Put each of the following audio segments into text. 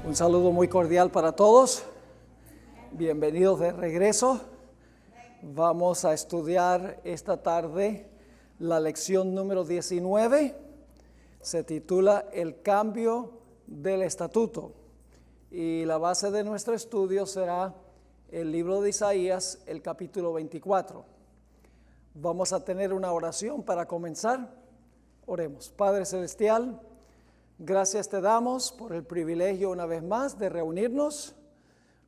Un saludo muy cordial para todos. Bienvenidos de regreso. Vamos a estudiar esta tarde la lección número 19. Se titula El cambio del estatuto. Y la base de nuestro estudio será el libro de Isaías, el capítulo 24. Vamos a tener una oración para comenzar. Oremos. Padre Celestial, gracias te damos por el privilegio una vez más de reunirnos.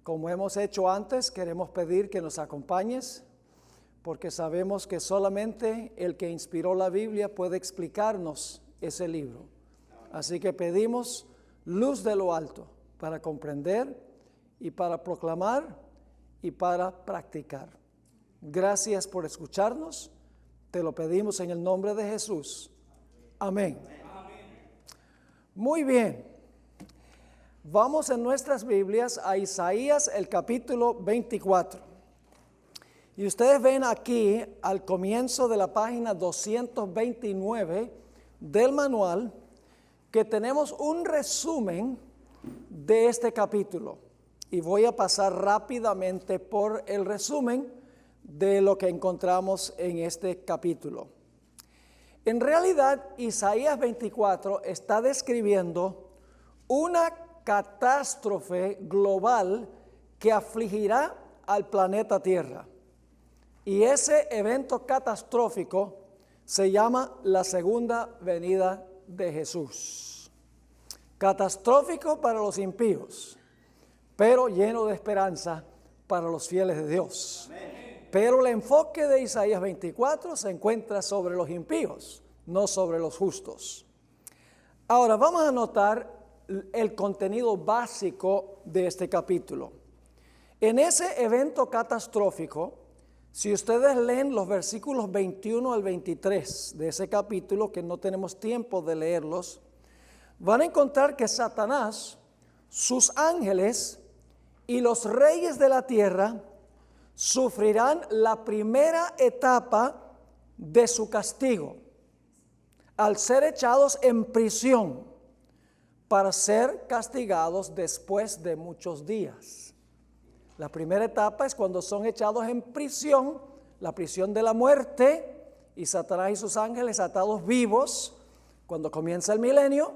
Como hemos hecho antes, queremos pedir que nos acompañes, porque sabemos que solamente el que inspiró la Biblia puede explicarnos ese libro. Así que pedimos luz de lo alto para comprender y para proclamar y para practicar. Gracias por escucharnos. Te lo pedimos en el nombre de Jesús. Amén. Muy bien, vamos en nuestras Biblias a Isaías el capítulo 24. Y ustedes ven aquí al comienzo de la página 229 del manual que tenemos un resumen de este capítulo. Y voy a pasar rápidamente por el resumen de lo que encontramos en este capítulo. En realidad, Isaías 24 está describiendo una catástrofe global que afligirá al planeta Tierra. Y ese evento catastrófico se llama la segunda venida de Jesús. Catastrófico para los impíos, pero lleno de esperanza para los fieles de Dios. Amén. Pero el enfoque de Isaías 24 se encuentra sobre los impíos, no sobre los justos. Ahora vamos a notar el contenido básico de este capítulo. En ese evento catastrófico, si ustedes leen los versículos 21 al 23 de ese capítulo, que no tenemos tiempo de leerlos, van a encontrar que Satanás, sus ángeles y los reyes de la tierra sufrirán la primera etapa de su castigo al ser echados en prisión para ser castigados después de muchos días. La primera etapa es cuando son echados en prisión, la prisión de la muerte, y Satanás y sus ángeles atados vivos cuando comienza el milenio.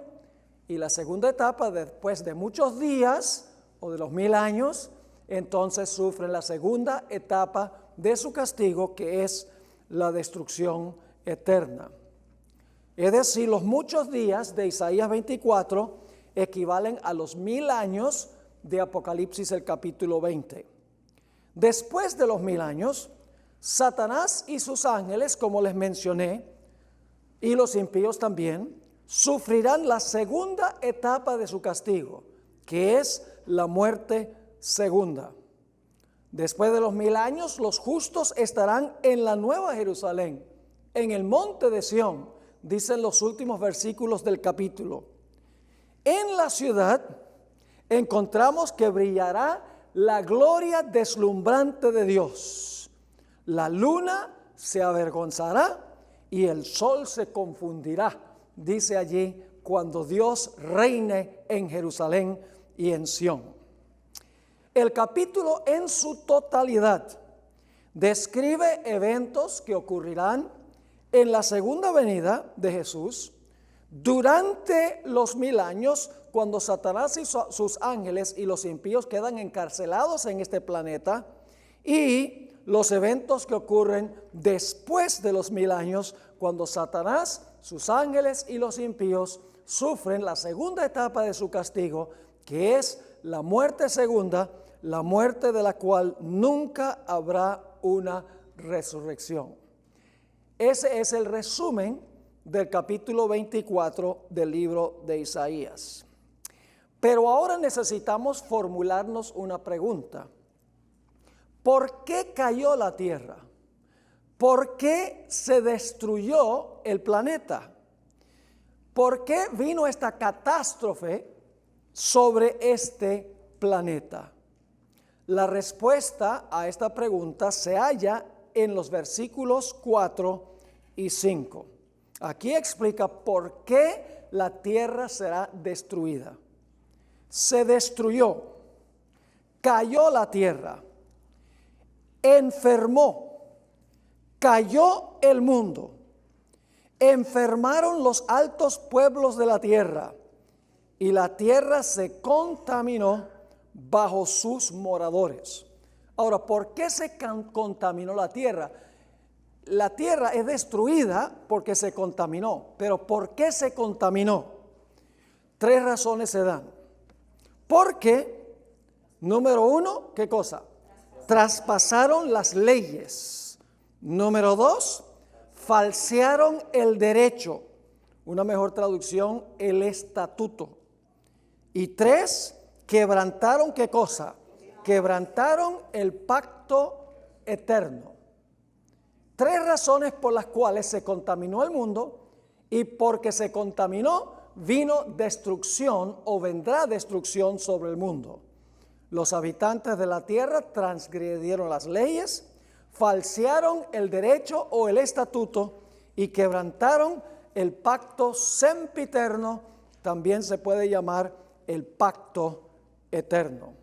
Y la segunda etapa, después de muchos días o de los 1000 años, entonces sufren la segunda etapa de su castigo, que es la destrucción eterna. Es decir, los muchos días de Isaías 24 equivalen a los 1000 años de Apocalipsis el capítulo 20. Después de los 1000 años, Satanás y sus ángeles, como les mencioné, y los impíos también, sufrirán la segunda etapa de su castigo, que es la muerte segunda. Después de los 1000 años, los justos estarán en la Nueva Jerusalén, en el monte de Sión, dicen los últimos versículos del capítulo. En la ciudad encontramos que brillará la gloria deslumbrante de Dios. La luna se avergonzará y el sol se confundirá, dice allí, cuando Dios reine en Jerusalén y en Sión. El capítulo en su totalidad describe eventos que ocurrirán en la segunda venida de Jesús durante los 1000 años, cuando Satanás y sus ángeles y los impíos quedan encarcelados en este planeta, y los eventos que ocurren después de los 1000 años, cuando Satanás, sus ángeles y los impíos sufren la segunda etapa de su castigo, que es la muerte segunda, la muerte de la cual nunca habrá una resurrección. Ese es el resumen del capítulo 24 del libro de Isaías. Pero ahora necesitamos formularnos una pregunta. ¿Por qué cayó la tierra? ¿Por qué se destruyó el planeta? ¿Por qué vino esta catástrofe sobre este planeta? La respuesta a esta pregunta se halla en los versículos 4 y 5. Aquí explica por qué la tierra será destruida. se destruyó, cayó la tierra, enfermó, cayó el mundo, enfermaron los altos pueblos de la tierra, y la tierra se contaminó bajo sus moradores. Ahora, ¿por qué se contaminó la tierra? La tierra es destruida porque se contaminó, pero ¿por qué se contaminó? 3 razones se dan. Porque, número 1, ¿qué cosa? Traspasaron las leyes. Número 2, falsearon el derecho. Una mejor traducción, el estatuto. Y 3, quebrantaron ¿qué cosa? Quebrantaron el pacto eterno. 3 razones por las cuales se contaminó el mundo, y porque se contaminó vino destrucción o vendrá destrucción sobre el mundo. Los habitantes de la tierra transgredieron las leyes, falsearon el derecho o el estatuto y quebrantaron el pacto sempiterno, también se puede llamar el pacto eterno.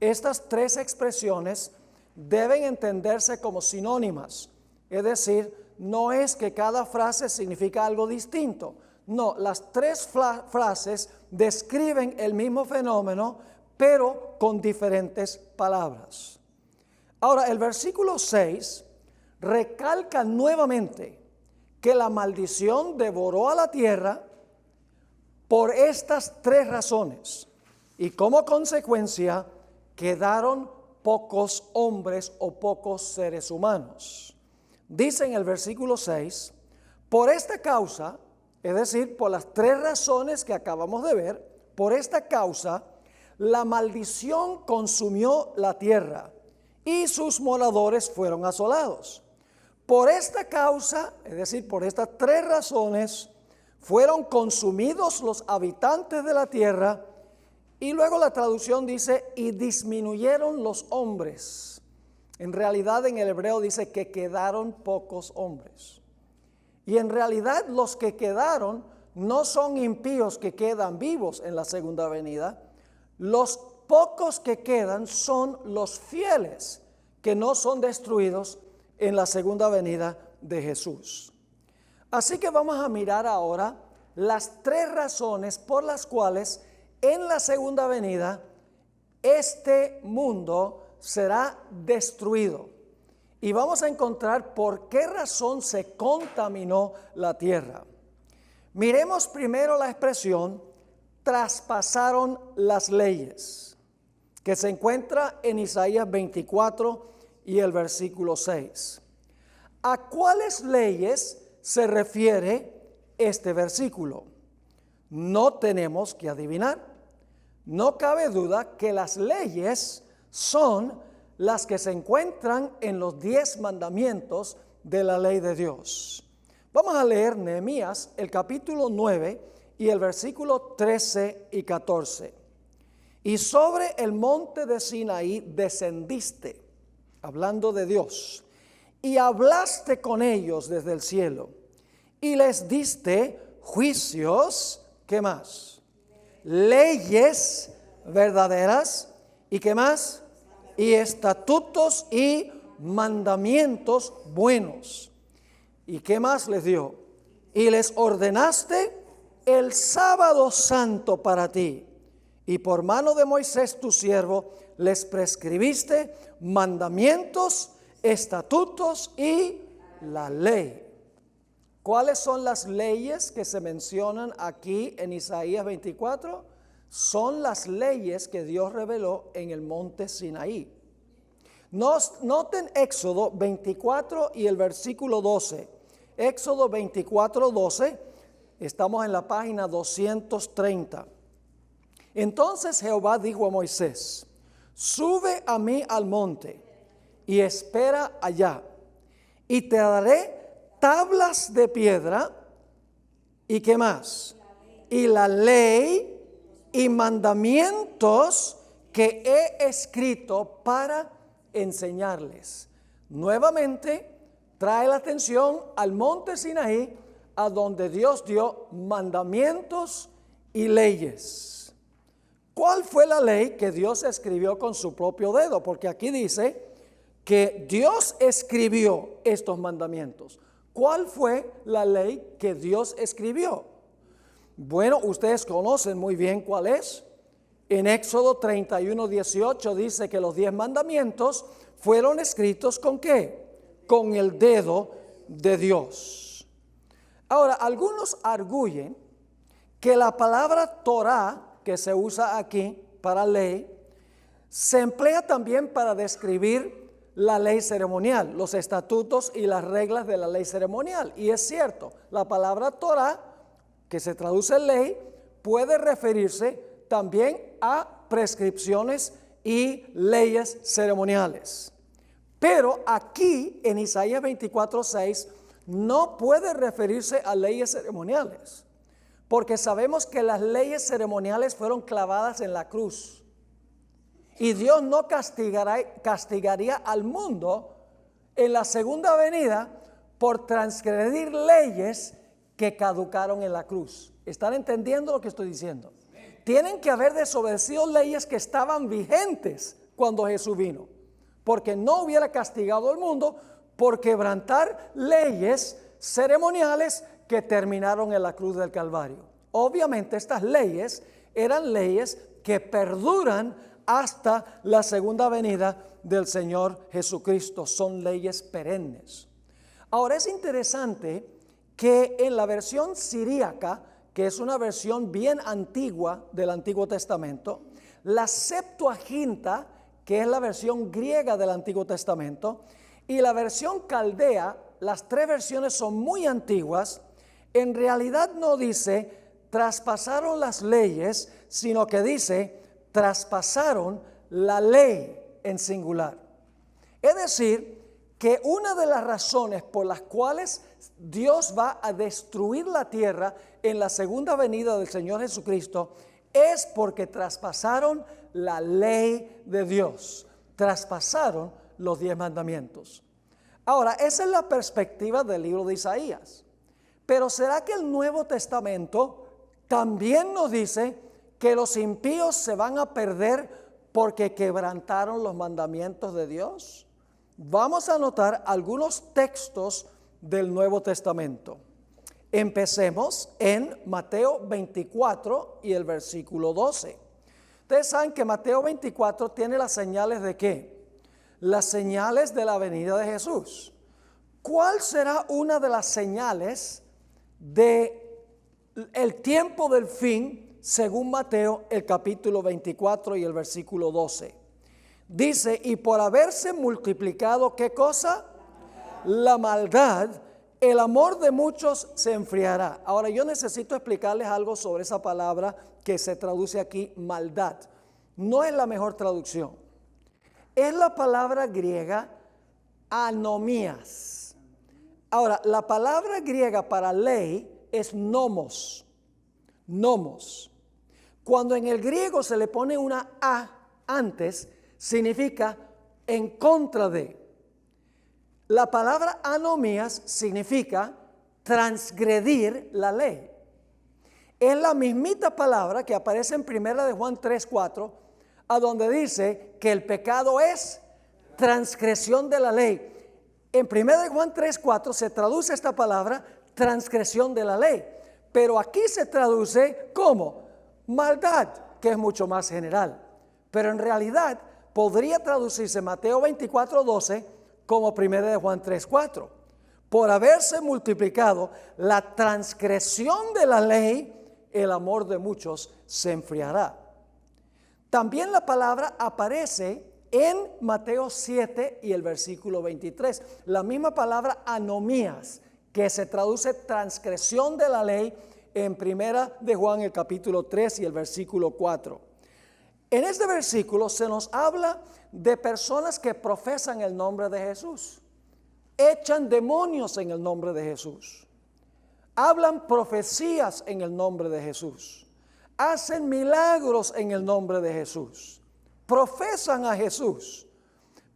Estas 3 expresiones deben entenderse como sinónimas, es decir, no es que cada frase significa algo distinto. No, las 3 frases describen el mismo fenómeno, pero con diferentes palabras. Ahora, el versículo 6 recalca nuevamente que la maldición devoró a la tierra por estas 3 razones, y como consecuencia quedaron pocos hombres o pocos seres humanos. Dice en el versículo 6, por esta causa, es decir, por las 3 razones que acabamos de ver, por esta causa, la maldición consumió la tierra y sus moradores fueron asolados. Por esta causa, es decir, por estas 3 razones, fueron consumidos los habitantes de la tierra, y luego la traducción dice, y disminuyeron los hombres. En realidad en el hebreo dice que quedaron pocos hombres. Y en realidad los que quedaron no son impíos que quedan vivos en la segunda venida. Los pocos que quedan son los fieles que no son destruidos en la segunda venida de Jesús. Así que vamos a mirar ahora las 3 razones por las cuales en la segunda venida este mundo será destruido. Y vamos a encontrar por qué razón se contaminó la tierra. Miremos primero la expresión traspasaron las leyes, que se encuentra en Isaías 24 y el versículo 6. ¿A cuáles leyes se refiere este versículo? No tenemos que adivinar. No cabe duda que las leyes son las que se encuentran en los 10 mandamientos de la ley de Dios. Vamos a leer Nehemías, el capítulo 9 y el versículo 13 y 14. Y sobre el monte de Sinaí descendiste, hablando de Dios, y hablaste con ellos desde el cielo, y les diste juicios, ¿qué más? Leyes verdaderas, ¿y qué más? Y estatutos y mandamientos buenos. ¿Y qué más les dio? Y les ordenaste el sábado santo para ti. Y por mano de Moisés tu siervo les prescribiste mandamientos, estatutos y la ley. ¿Cuáles son las leyes que se mencionan aquí en Isaías 24? Son las leyes que Dios reveló en el monte Sinaí. Noten Éxodo 24 y el versículo 12. Éxodo 24, 12, estamos en la página 230. Entonces Jehová dijo a Moisés, sube a mí al monte y espera allá, y te daré tablas de piedra, ¿y qué más? Y la ley y mandamientos que he escrito para enseñarles. Nuevamente trae la atención al monte Sinaí, a donde Dios dio mandamientos y leyes. ¿Cuál fue la ley que Dios escribió con su propio dedo? Porque aquí dice que Dios escribió estos mandamientos. ¿Cuál fue la ley que Dios escribió? Bueno, ustedes conocen muy bien cuál es. En Éxodo 31:18 dice que los 10 mandamientos fueron escritos ¿con qué? Con el dedo de Dios. Ahora, algunos arguyen que la palabra Torah, que se usa aquí para ley, se emplea también para describir la ley ceremonial, los estatutos y las reglas de la ley ceremonial. Y es cierto, la palabra Torah, que se traduce en ley, puede referirse también a prescripciones y leyes ceremoniales. Pero aquí en Isaías 24:6 no puede referirse a leyes ceremoniales, porque sabemos que las leyes ceremoniales fueron clavadas en la cruz. Y Dios no castigaría al mundo en la segunda venida por transgredir leyes que caducaron en la cruz. ¿Están entendiendo lo que estoy diciendo? Tienen que haber desobedecido leyes que estaban vigentes cuando Jesús vino, porque no hubiera castigado al mundo por quebrantar leyes ceremoniales que terminaron en la cruz del Calvario. Obviamente estas leyes eran leyes que perduran hasta la segunda venida del Señor Jesucristo. Son leyes perennes. Ahora es interesante que en la versión siríaca, que es una versión bien antigua del Antiguo Testamento, la Septuaginta, que es la versión griega del Antiguo Testamento, y la versión caldea, las 3 versiones son muy antiguas, en realidad no dice traspasaron las leyes, sino que dice traspasaron la ley en singular. Es decir, que una de las razones por las cuales Dios va a destruir la tierra en la segunda venida del Señor Jesucristo es porque traspasaron la ley de Dios, traspasaron los 10 mandamientos. Ahora, esa es la perspectiva del libro de Isaías. Pero ¿será que el Nuevo Testamento también nos dice que los impíos se van a perder porque quebrantaron los mandamientos de Dios? Vamos a notar algunos textos del Nuevo Testamento. Empecemos en Mateo 24 y el versículo 12. Ustedes saben que Mateo 24 tiene las señales de ¿qué? Las señales de la venida de Jesús. ¿Cuál será una de las señales de el tiempo del fin según Mateo, el capítulo 24 y el versículo 12? Dice, y por haberse multiplicado, ¿qué cosa? La maldad, el amor de muchos se enfriará. Ahora yo necesito explicarles algo sobre esa palabra que se traduce aquí, maldad. No es la mejor traducción. Es la palabra griega anomías. Ahora, la palabra griega para ley es nomos. Nomos. Cuando en el griego se le pone una A antes, significa en contra de. La palabra anomías significa transgredir la ley. Es la mismita palabra que aparece en 1 de Juan 3:4, a donde dice que el pecado es transgresión de la ley. En 1 de Juan 3:4 se traduce esta palabra transgresión de la ley, pero aquí se traduce como maldad, que es mucho más general. Pero en realidad podría traducirse Mateo 24:12 como 1 de Juan 3:4. Por haberse multiplicado la transgresión de la ley, el amor de muchos se enfriará. También la palabra aparece en Mateo 7 y el versículo 23. La misma palabra anomías, que se traduce transgresión de la ley en 1 de Juan el capítulo 3 y el versículo 4. En este versículo se nos habla de personas que profesan el nombre de Jesús, echan demonios en el nombre de Jesús, hablan profecías en el nombre de Jesús, hacen milagros en el nombre de Jesús, profesan a Jesús.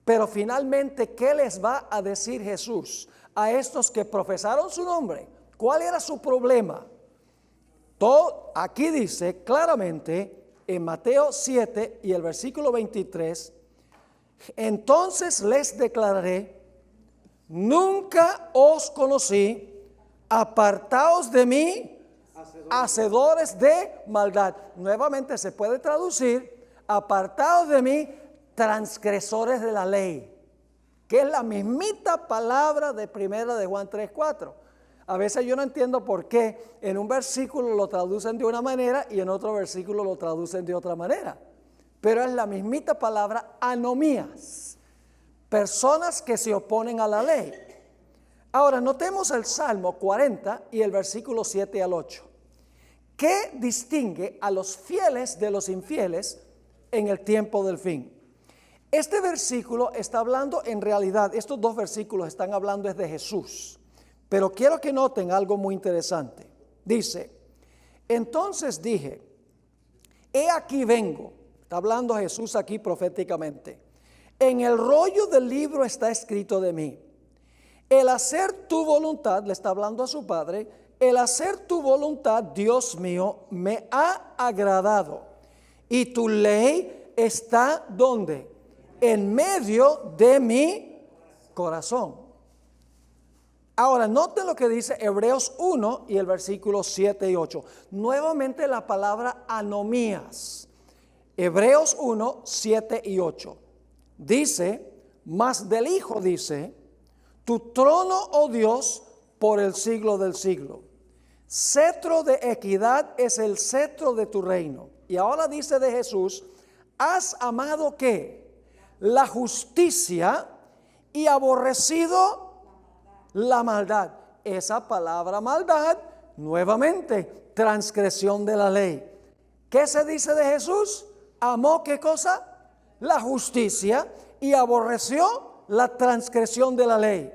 Pero finalmente, ¿qué les va a decir Jesús a estos que profesaron su nombre? ¿Cuál era su problema? Aquí dice claramente en Mateo 7 y el versículo 23, entonces les declararé, nunca os conocí, apartaos de mí, hacedores de maldad. Nuevamente se puede traducir, apartaos de mí, transgresores de la ley, que es la mismita palabra de primera de Juan 3:4. A veces yo no entiendo por qué en un versículo lo traducen de una manera y en otro versículo lo traducen de otra manera. Pero es la mismita palabra anomías, personas que se oponen a la ley. Ahora notemos el Salmo 40 y el versículo 7 al 8. ¿Qué distingue a los fieles de los infieles en el tiempo del fin? Este versículo está hablando, en realidad, estos dos versículos están hablando es de Jesús. Pero quiero que noten algo muy interesante. Dice, entonces dije, he aquí vengo. Está hablando Jesús aquí proféticamente. En el rollo del libro está escrito de mí. El hacer tu voluntad, le está hablando a su Padre, el hacer tu voluntad, Dios mío, me ha agradado. Y tu ley está, ¿dónde? En medio de mi corazón. Ahora, noten lo que dice Hebreos 1 y el versículo 7 y 8. Nuevamente la palabra anomías. Hebreos 1, 7 y 8. Dice, mas del Hijo dice, tu trono, oh Dios, por el siglo del siglo. Cetro de equidad es el cetro de tu reino. Y ahora dice de Jesús, has amado ¿qué? La justicia y aborrecido la maldad. Esa palabra maldad, nuevamente, transgresión de la ley. ¿Qué se dice de Jesús? Amó ¿qué cosa? La justicia y aborreció la transgresión de la ley.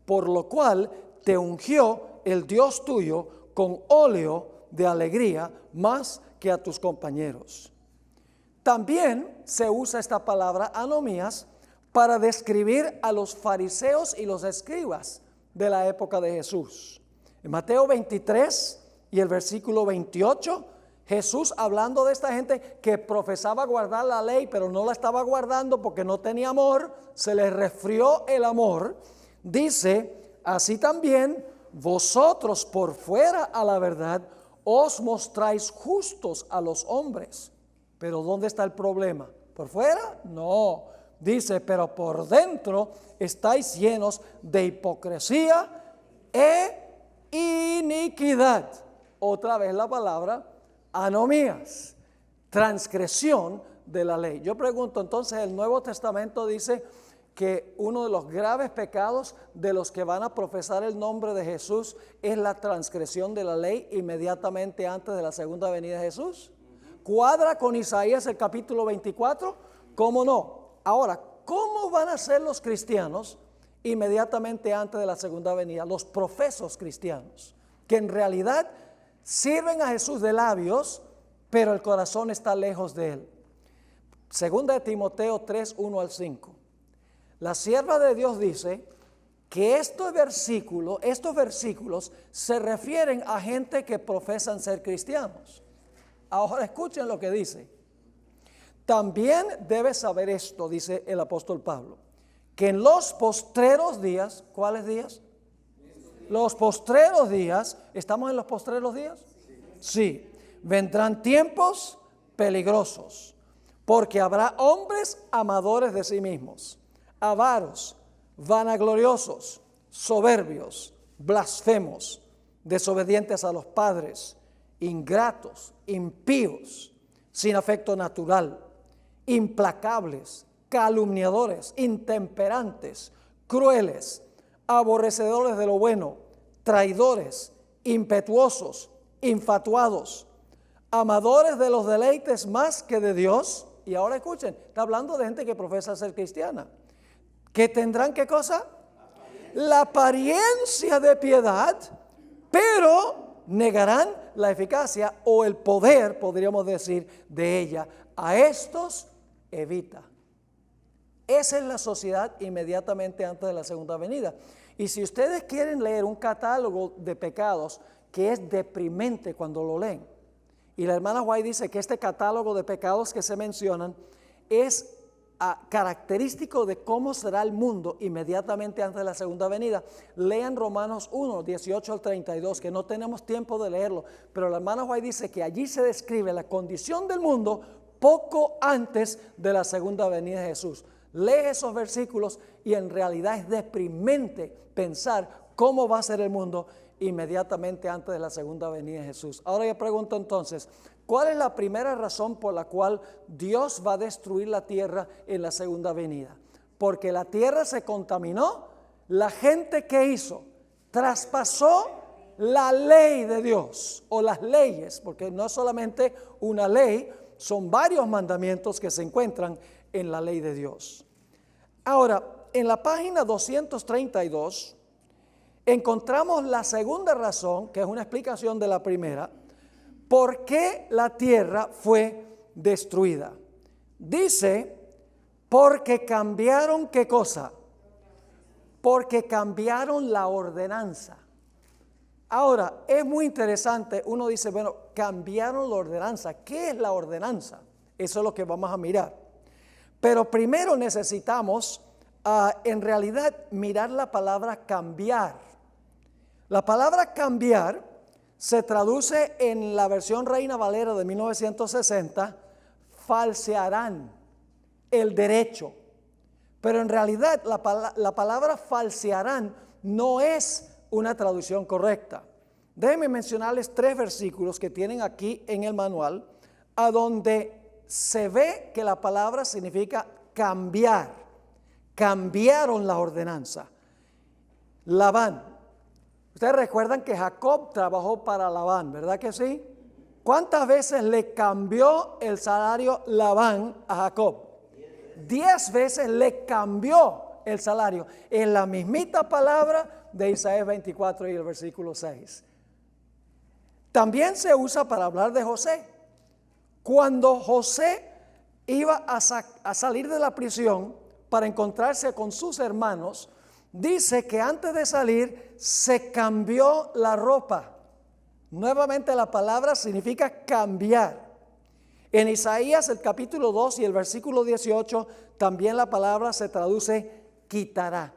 Por lo cual te ungió el Dios tuyo con óleo de alegría más que a tus compañeros. También se usa esta palabra anomías para describir a los fariseos y los escribas de la época de Jesús. En Mateo 23 y el versículo 28, Jesús hablando de esta gente que profesaba guardar la ley, pero no la estaba guardando porque no tenía amor, se les resfrió el amor. Dice, así también vosotros por fuera a la verdad os mostráis justos a los hombres. Pero ¿dónde está el problema? ¿Por fuera? No. Dice, pero por dentro estáis llenos de hipocresía e iniquidad. Otra vez la palabra anomías, transgresión de la ley. Yo pregunto, entonces el Nuevo Testamento dice que uno de los graves pecados de los que van a profesar el nombre de Jesús es la transgresión de la ley inmediatamente antes de la segunda venida de Jesús. ¿Cuadra con Isaías el capítulo 24? ¿Cómo no? Ahora, ¿cómo van a ser los cristianos inmediatamente antes de la segunda venida? Los profesos cristianos, que en realidad sirven a Jesús de labios, pero el corazón está lejos de él. Segunda de Timoteo 3, 1 al 5. La sierva de Dios dice que estos versículos se refieren a gente que profesan ser cristianos. Ahora escuchen lo que dice. También debes saber esto, dice el apóstol Pablo, que en los postreros días, ¿cuáles días? Los postreros días, ¿estamos en los postreros días? Sí, vendrán tiempos peligrosos, porque habrá hombres amadores de sí mismos, avaros, vanagloriosos, soberbios, blasfemos, desobedientes a los padres, ingratos, impíos, sin afecto natural, implacables, calumniadores, intemperantes, crueles, aborrecedores de lo bueno, traidores, impetuosos, infatuados, amadores de los deleites más que de Dios. Y ahora escuchen, está hablando de gente que profesa ser cristiana, que tendrán ¿qué cosa? La apariencia de piedad, pero negarán la eficacia o el poder, podríamos decir, de ella. A estos evita. Esa es la sociedad inmediatamente antes de la segunda venida. Y si ustedes quieren leer un catálogo de pecados que es deprimente cuando lo leen, Y la hermana White dice que este catálogo de pecados que se mencionan es característico de cómo será el mundo inmediatamente antes de la segunda venida. Lean Romanos 1, 18 al 32, que no tenemos tiempo de leerlo, pero la hermana White dice que allí se describe la condición del mundo poco antes de la segunda venida de Jesús. Lee esos versículos y en realidad es deprimente pensar cómo va a ser el mundo inmediatamente antes de la segunda venida de Jesús. Ahora yo pregunto entonces, ¿cuál es la primera razón por la cual Dios va a destruir la tierra en la segunda venida? Porque la tierra se contaminó. La gente que hizo traspasó la ley de Dios o las leyes, porque no es solamente una ley, son varios mandamientos que se encuentran en la ley de Dios. Ahora, en la página 232 encontramos la segunda razón, que es una explicación de la primera, por qué la tierra fue destruida. Dice, porque cambiaron ¿qué cosa? Porque cambiaron la ordenanza. Ahora, es muy interesante, uno dice, bueno, cambiaron la ordenanza. ¿Qué es la ordenanza? Eso es lo que vamos a mirar. Pero primero necesitamos, en realidad, mirar la palabra cambiar. La palabra cambiar se traduce en la versión Reina Valera de 1960, falsearán el derecho. Pero en realidad la palabra falsearán no es una traducción correcta. Déjenme mencionarles 3 versículos que tienen aquí en el manual, a donde se ve que la palabra significa cambiar. Cambiaron la ordenanza. Labán. Ustedes recuerdan que Jacob trabajó para Labán, ¿verdad que sí? ¿Cuántas veces le cambió el salario Labán a Jacob? 10 veces le cambió el salario. En la mismita palabra de Isaías 24 y el versículo 6. También se usa para hablar de José. Cuando José iba a salir de la prisión para encontrarse con sus hermanos, dice que antes de salir se cambió la ropa. Nuevamente la palabra significa cambiar. En Isaías el capítulo 2 y el versículo 18 también la palabra se traduce quitará.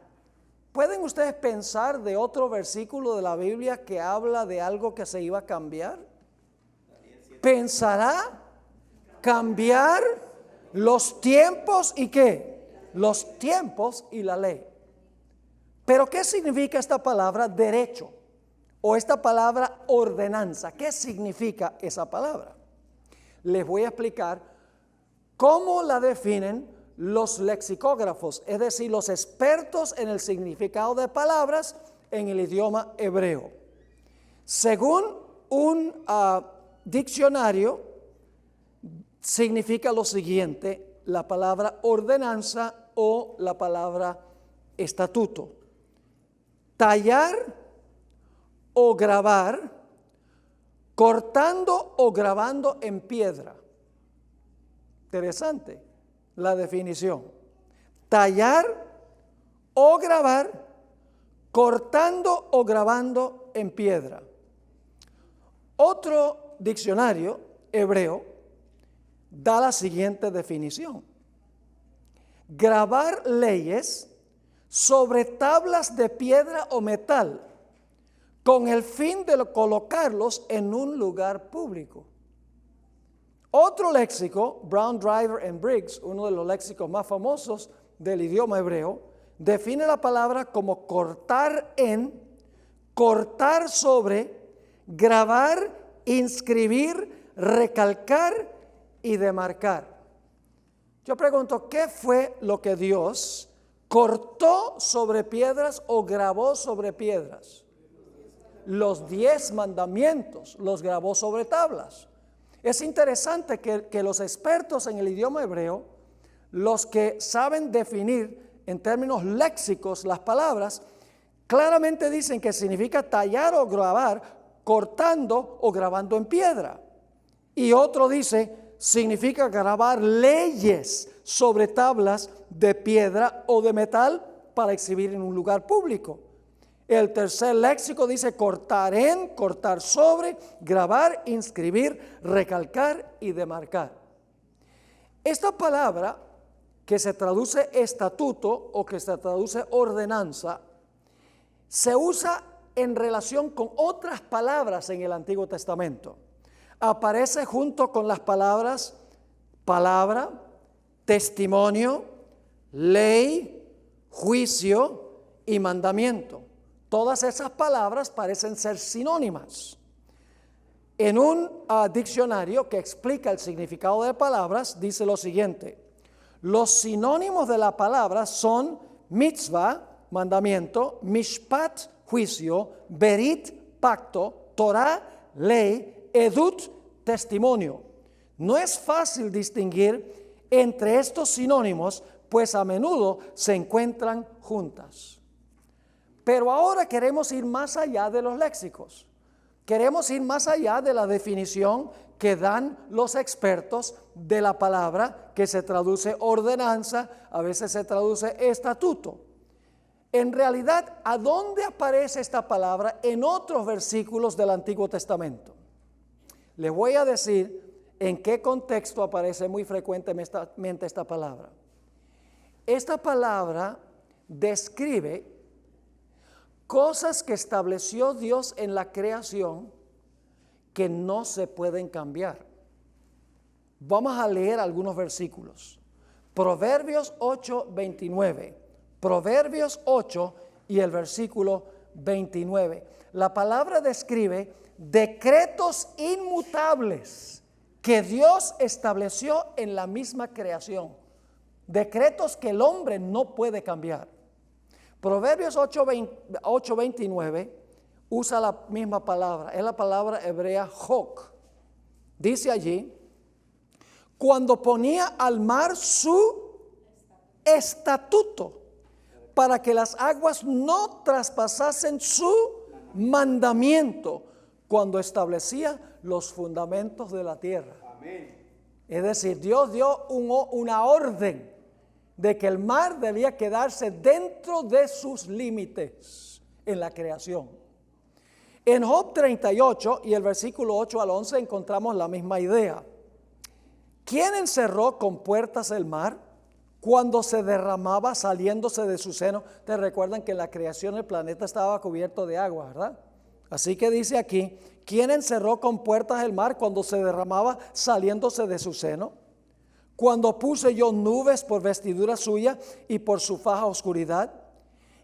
¿Pueden ustedes pensar de otro versículo de la Biblia que habla de algo que se iba a cambiar? ¿Pensará cambiar los tiempos y qué? Los tiempos y la ley. Pero ¿qué significa esta palabra derecho? O esta palabra ordenanza. ¿Qué significa esa palabra? Les voy a explicar cómo la definen los lexicógrafos, es decir, los expertos en el significado de palabras en el idioma hebreo. Según un diccionario, significa lo siguiente, la palabra ordenanza o la palabra estatuto. Tallar o grabar, cortando o grabando en piedra. Interesante la definición. Tallar o grabar, cortando o grabando en piedra. Otro diccionario hebreo da la siguiente definición: grabar leyes sobre tablas de piedra o metal con el fin de colocarlos en un lugar público. Otro léxico, Brown, Driver and Briggs, uno de los léxicos más famosos del idioma hebreo, define la palabra como cortar en, cortar sobre, grabar, inscribir, recalcar y demarcar. Yo pregunto, ¿qué fue lo que Dios cortó sobre piedras o grabó sobre piedras? Los 10 mandamientos los grabó sobre tablas. Es interesante que los expertos en el idioma hebreo, los que saben definir en términos léxicos las palabras, claramente dicen que significa tallar o grabar, cortando o grabando en piedra. Y otro dice, significa grabar leyes sobre tablas de piedra o de metal para exhibir en un lugar público. El tercer léxico dice cortar en, cortar sobre, grabar, inscribir, recalcar y demarcar. Esta palabra que se traduce estatuto o que se traduce ordenanza, se usa en relación con otras palabras en el Antiguo Testamento. Aparece junto con las palabras palabra, testimonio, ley, juicio y mandamiento. Todas esas palabras parecen ser sinónimas. En un diccionario que explica el significado de palabras, dice lo siguiente: los sinónimos de la palabra son mitzvah, mandamiento, mishpat, juicio, berit, pacto, Torah, ley, edut, testimonio. No es fácil distinguir entre estos sinónimos, pues a menudo se encuentran juntas. Pero ahora queremos ir más allá de los léxicos. Queremos ir más allá de la definición que dan los expertos de la palabra, que se traduce ordenanza, a veces se traduce estatuto. En realidad, ¿a dónde aparece esta palabra en otros versículos del Antiguo Testamento? Les voy a decir en qué contexto aparece muy frecuentemente esta palabra. Esta palabra describe cosas que estableció Dios en la creación que no se pueden cambiar. Vamos a leer algunos versículos. Proverbios 8:29. Proverbios 8 y el versículo 29. La palabra describe decretos inmutables que Dios estableció en la misma creación. Decretos que el hombre no puede cambiar. Proverbios 8:29 usa la misma palabra, es la palabra hebrea hok. Dice allí: cuando ponía al mar su estatuto, para que las aguas no traspasasen su mandamiento, cuando establecía los fundamentos de la tierra. Amén. Es decir, Dios dio una orden de que el mar debía quedarse dentro de sus límites en la creación. En Job 38 y el versículo 8 al 11 encontramos la misma idea. ¿Quién encerró con puertas el mar cuando se derramaba saliéndose de su seno? Te recuerdan que en la creación el planeta estaba cubierto de agua, ¿verdad? Así que dice aquí: ¿quién encerró con puertas el mar cuando se derramaba saliéndose de su seno? Cuando puse yo nubes por vestidura suya y por su faja oscuridad,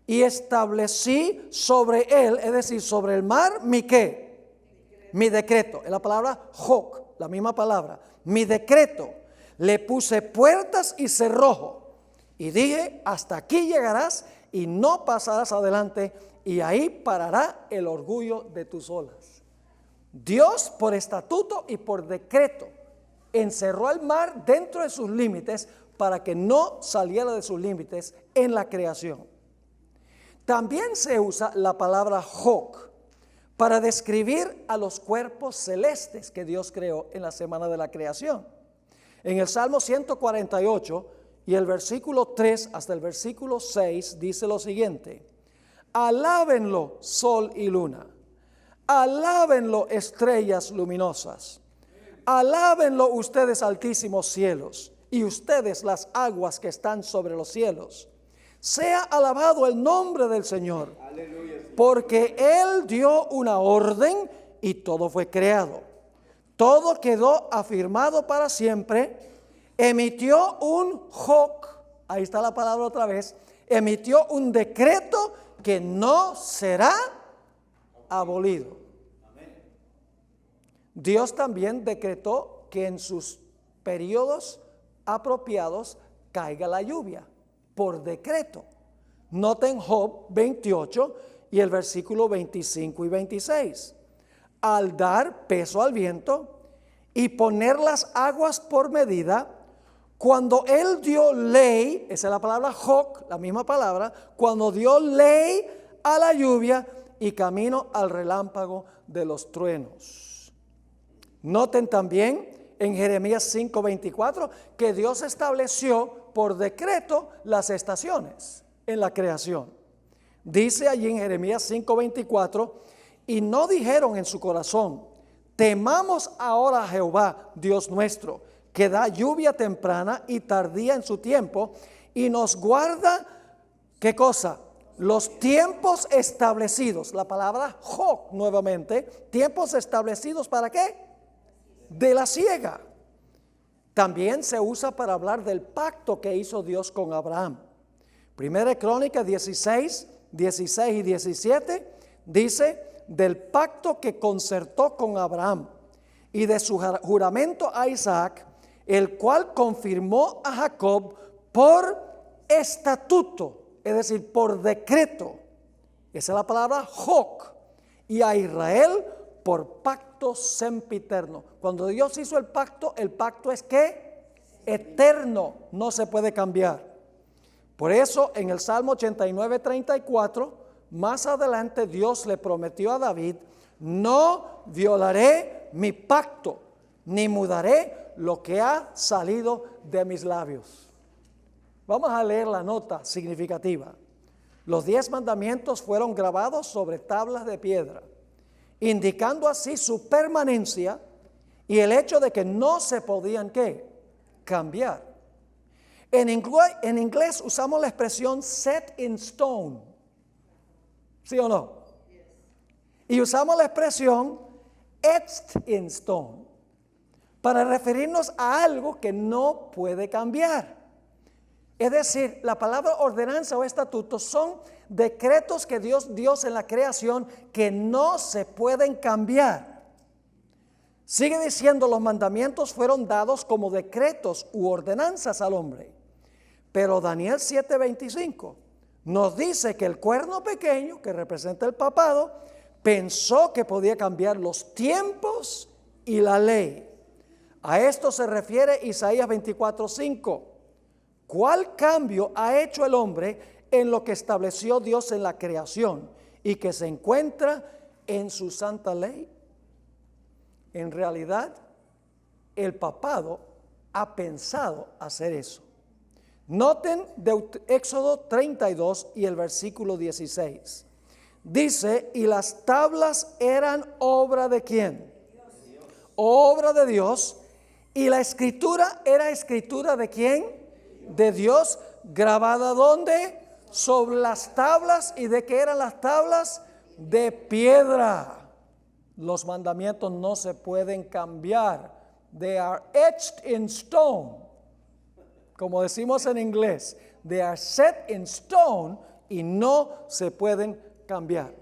y establecí sobre él, es decir, sobre el mar, ¿mi qué? Mi decreto. Es la palabra hok, la misma palabra. Mi decreto. Le puse puertas y cerrojo, y dije: hasta aquí llegarás y no pasarás adelante, y ahí parará el orgullo de tus olas. Dios, por estatuto y por decreto, encerró al mar dentro de sus límites para que no saliera de sus límites en la creación. También se usa la palabra hok para describir a los cuerpos celestes que Dios creó en la semana de la creación. En el Salmo 148 y el versículo 3 hasta el versículo 6 dice lo siguiente: alábenlo sol y luna, alábenlo estrellas luminosas, alábenlo ustedes altísimos cielos y ustedes las aguas que están sobre los cielos. Sea alabado el nombre del Señor. Aleluya, porque Él dio una orden y todo fue creado. Todo quedó afirmado para siempre. Emitió un hok, ahí está la palabra otra vez, emitió un decreto que no será abolido. Dios también decretó que en sus periodos apropiados caiga la lluvia, por decreto. Noten Job 28 y el versículo 25 y 26. Al dar peso al viento y poner las aguas por medida, cuando Él dio ley, esa es la palabra hok, la misma palabra, cuando dio ley a la lluvia y camino al relámpago de los truenos. Noten también en Jeremías 5:24 que Dios estableció por decreto las estaciones en la creación. Dice allí en Jeremías 5:24, y no dijeron en su corazón, temamos ahora a Jehová, Dios nuestro, que da lluvia temprana y tardía en su tiempo, y nos guarda, ¿qué cosa? Los tiempos establecidos. La palabra Jok nuevamente, tiempos establecidos ¿para qué? De la siega. También se usa para hablar del pacto que hizo Dios con Abraham. Primera Crónica 16 y 17 dice del pacto que concertó con Abraham y de su juramento a Isaac, el cual confirmó a Jacob por estatuto, es decir, por decreto. Esa es la palabra Jok. Y a Israel por pacto sempiterno. Cuando Dios hizo el pacto es ¿qué? Eterno, no se puede cambiar. Por eso en el Salmo 89:34, más adelante Dios le prometió a David, no violaré mi pacto, ni mudaré lo que ha salido de mis labios. Vamos a leer la nota significativa. Los 10 mandamientos fueron grabados sobre tablas de piedra, indicando así su permanencia y el hecho de que no se podían ¿qué? Cambiar. En inglés usamos la expresión set in stone, ¿sí o no? Y usamos la expresión etched in stone para referirnos a algo que no puede cambiar. Es decir, la palabra ordenanza o estatuto son decretos que Dios dio en la creación que no se pueden cambiar. Sigue diciendo, los mandamientos fueron dados como decretos u ordenanzas al hombre. Pero Daniel 7:25 nos dice que el cuerno pequeño, que representa el papado, pensó que podía cambiar los tiempos y la ley. A esto se refiere Isaías 24:5. ¿Cuál cambio ha hecho el hombre en lo que estableció Dios en la creación y que se encuentra en su santa ley? En realidad, el papado ha pensado hacer eso. Noten Éxodo 32 y el versículo 16. Dice, y las tablas eran obra de ¿quién? Dios. Obra de Dios. Y la escritura era escritura de ¿quién? De Dios. ¿Grabada dónde? Sobre las tablas. ¿Y de qué eran las tablas? De piedra. Los mandamientos no se pueden cambiar. They are etched in stone. Como decimos en inglés, they are set in stone y no se pueden cambiar.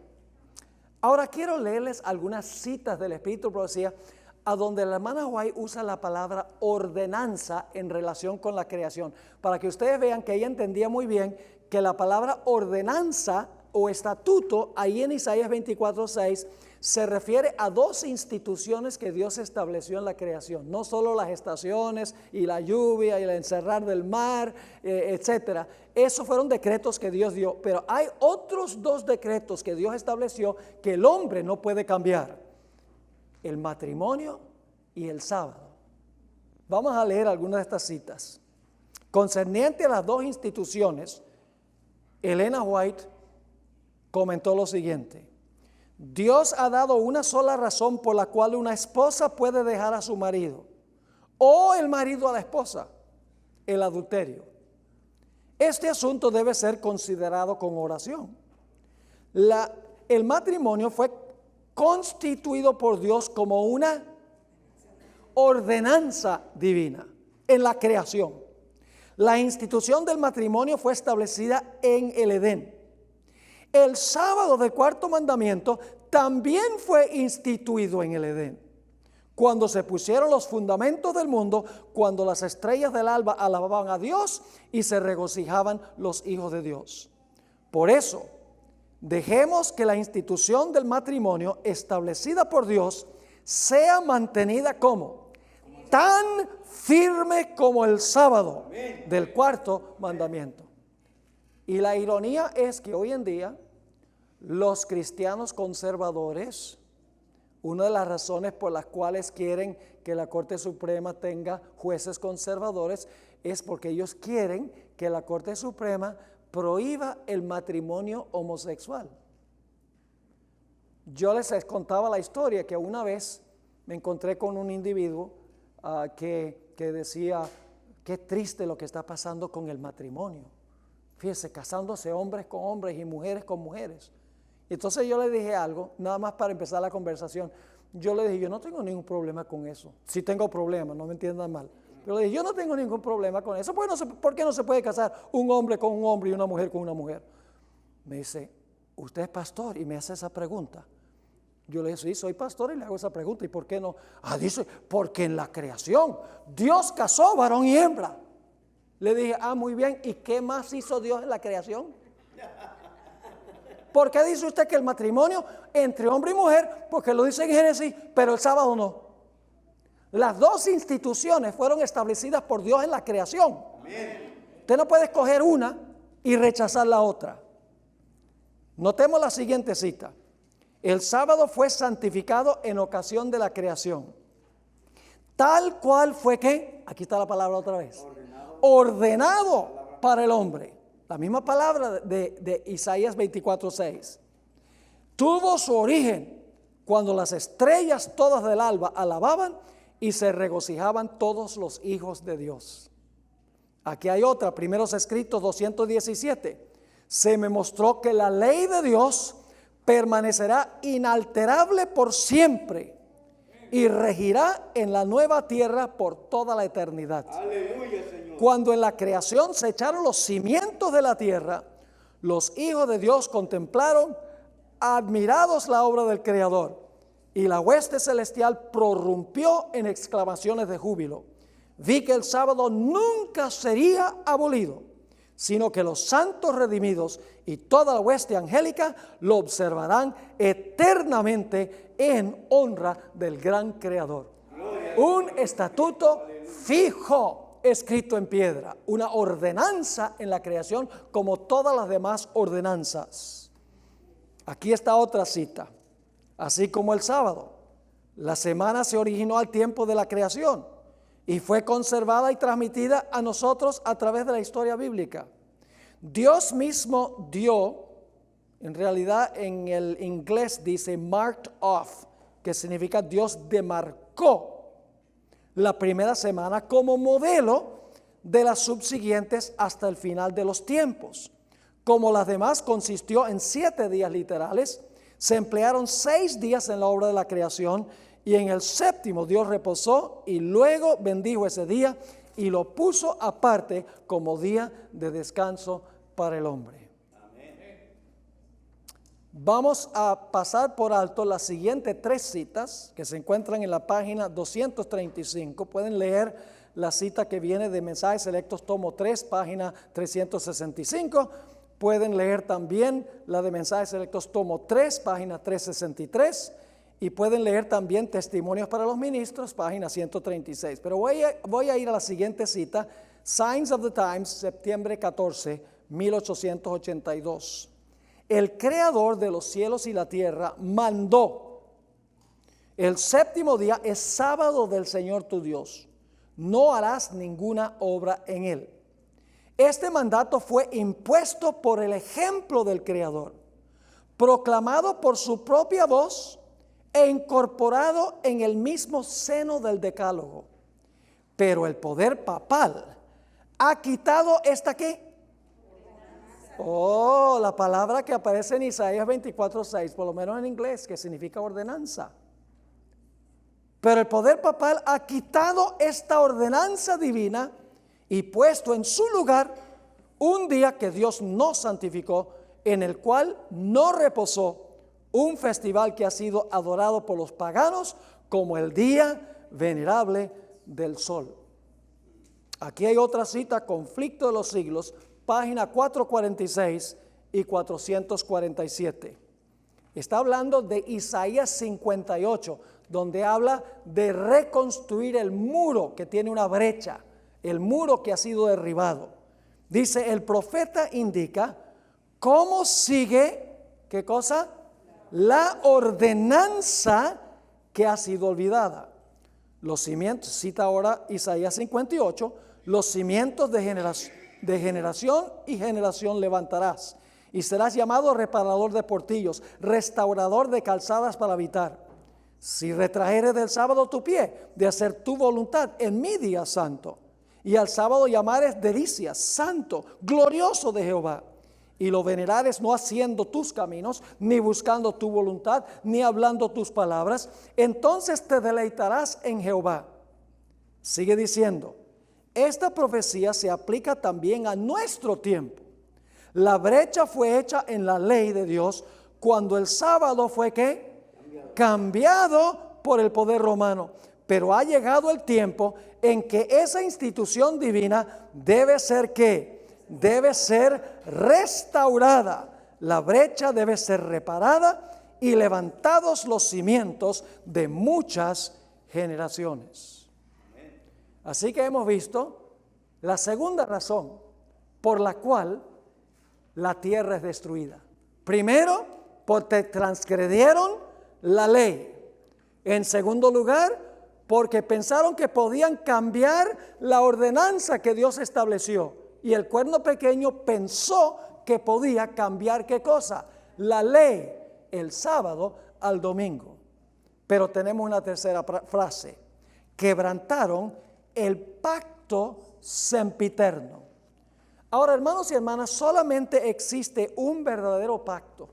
Ahora quiero leerles algunas citas del Espíritu de Profecía a donde la hermana White usa la palabra ordenanza en relación con la creación, para que ustedes vean que ella entendía muy bien que la palabra ordenanza o estatuto ahí en Isaías 24:6 se refiere a 2 instituciones que Dios estableció en la creación, no solo las estaciones y la lluvia y el encerrar del mar, etcétera. Esos fueron decretos que Dios dio, pero hay otros 2 decretos que Dios estableció que el hombre no puede cambiar: el matrimonio y el sábado. Vamos a leer algunas de estas citas. Concerniente a las 2 instituciones, Elena White comentó lo siguiente: Dios ha dado una sola razón por la cual una esposa puede dejar a su marido o el marido a la esposa: el adulterio. Este asunto debe ser considerado con oración. El matrimonio fue constituido por Dios como una ordenanza divina en la creación. La institución del matrimonio fue establecida en el Edén. El sábado del 4º mandamiento también fue instituido en el Edén, cuando se pusieron los fundamentos del mundo, cuando las estrellas del alba alababan a Dios y se regocijaban los hijos de Dios. Por eso, dejemos que la institución del matrimonio establecida por Dios sea mantenida como tan firme como el sábado del 4º mandamiento. Y la ironía es que hoy en día los cristianos conservadores, una de las razones por las cuales quieren que la Corte Suprema tenga jueces conservadores es porque ellos quieren que la Corte Suprema prohíba el matrimonio homosexual. Yo les contaba la historia que una vez me encontré con un individuo que decía, qué triste lo que está pasando con el matrimonio. Fíjese, casándose hombres con hombres y mujeres con mujeres. Y entonces yo le dije algo, nada más para empezar la conversación. Yo le dije, yo no tengo ningún problema con eso. Sí tengo problemas, no me entiendan mal. Pero le dije, yo no tengo ningún problema con eso. ¿Por qué no se puede casar un hombre con un hombre y una mujer con una mujer? Me dice, ¿usted es pastor? Y me hace esa pregunta. Yo le dije, sí, soy pastor y le hago esa pregunta. ¿Y por qué no? Dice, porque en la creación Dios casó varón y hembra. Le dije, muy bien, ¿y qué más hizo Dios en la creación? ¿Por qué dice usted que el matrimonio entre hombre y mujer? Porque lo dice en Génesis, pero el sábado no. Las dos instituciones fueron establecidas por Dios en la creación. Amén. Usted no puede escoger una y rechazar la otra. Notemos la siguiente cita. El sábado fue santificado en ocasión de la creación. Tal cual fue que, aquí está la palabra otra vez, ordenado para el hombre. La misma palabra de Isaías 24:6. Tuvo su origen cuando las estrellas todas del alba alababan y se regocijaban todos los hijos de Dios. Aquí hay otra, Primeros Escritos 217. Se me mostró que la ley de Dios permanecerá inalterable por siempre y regirá en la nueva tierra por toda la eternidad. Aleluya, Señor. Cuando en la creación se echaron los cimientos de la tierra, los hijos de Dios contemplaron admirados la obra del Creador, y la hueste celestial prorrumpió en exclamaciones de júbilo. Vi que el sábado nunca sería abolido, sino que los santos redimidos y toda la hueste angélica lo observarán eternamente en honra del gran Creador. Un estatuto fijo, escrito en piedra, una ordenanza en la creación como todas las demás ordenanzas. Aquí está otra cita. Así como el sábado, la semana se originó al tiempo de la creación y fue conservada y transmitida a nosotros a través de la historia bíblica. Dios mismo dio, en realidad en el inglés dice marked off, que significa Dios demarcó la primera semana como modelo de las subsiguientes hasta el final de los tiempos. Como las demás consistió en 7 días literales, se emplearon 6 días en la obra de la creación y en el séptimo Dios reposó y luego bendijo ese día y lo puso aparte como día de descanso para el hombre. Amén. Vamos a pasar por alto las siguientes 3 citas que se encuentran en la página 235. Pueden leer la cita que viene de Mensajes Selectos, tomo 3, página 365. Pueden leer también la de Mensajes Selectos, tomo 3, página 363. Y pueden leer también Testimonios para los Ministros, página 136. Pero voy a ir a la siguiente cita, Signs of the Times, septiembre 14, 1882. El Creador de los cielos y la tierra mandó: el séptimo día es sábado del Señor tu Dios, no harás ninguna obra en él. Este mandato fue impuesto por el ejemplo del Creador, proclamado por su propia voz e incorporado en el mismo seno del Decálogo. Pero el poder papal ha quitado esta ¿qué? La palabra que aparece en Isaías 24:6, por lo menos en inglés, que significa ordenanza. Pero el poder papal ha quitado esta ordenanza divina y puesto en su lugar un día que Dios no santificó, en el cual no reposó, un festival que ha sido adorado por los paganos como el día venerable del sol. Aquí hay otra cita, Conflicto de los Siglos, página 446 y 447. Está hablando de Isaías 58, donde habla de reconstruir el muro que tiene una brecha, el muro que ha sido derribado. Dice, el profeta indica cómo sigue, ¿qué cosa? La ordenanza que ha sido olvidada. Los cimientos, cita ahora Isaías 58, los cimientos de generación. de generación y generación levantarás. Y serás llamado reparador de portillos, restaurador de calzadas para habitar. Si retrajeres del sábado tu pie, de hacer tu voluntad en mi día santo. Y al sábado llamares delicia, santo, glorioso de Jehová. Y lo venerares no haciendo tus caminos, ni buscando tu voluntad, ni hablando tus palabras. Entonces te deleitarás en Jehová. Sigue diciendo, esta profecía se aplica también a nuestro tiempo. La brecha fue hecha en la ley de Dios cuando el sábado fue ¿qué? Cambiado por el poder romano. Pero ha llegado el tiempo en que esa institución divina debe ser ¿qué? Debe ser restaurada. La brecha debe ser reparada y levantados los cimientos de muchas generaciones. Así que hemos visto la segunda razón por la cual la tierra es destruida. Primero, porque transgredieron la ley. En segundo lugar, porque pensaron que podían cambiar la ordenanza que Dios estableció. Y el cuerno pequeño pensó que podía cambiar ¿qué cosa? La ley, el sábado al domingo. Pero tenemos una tercera frase. Quebrantaron el pacto sempiterno. Ahora, hermanos y hermanas, solamente existe un verdadero pacto.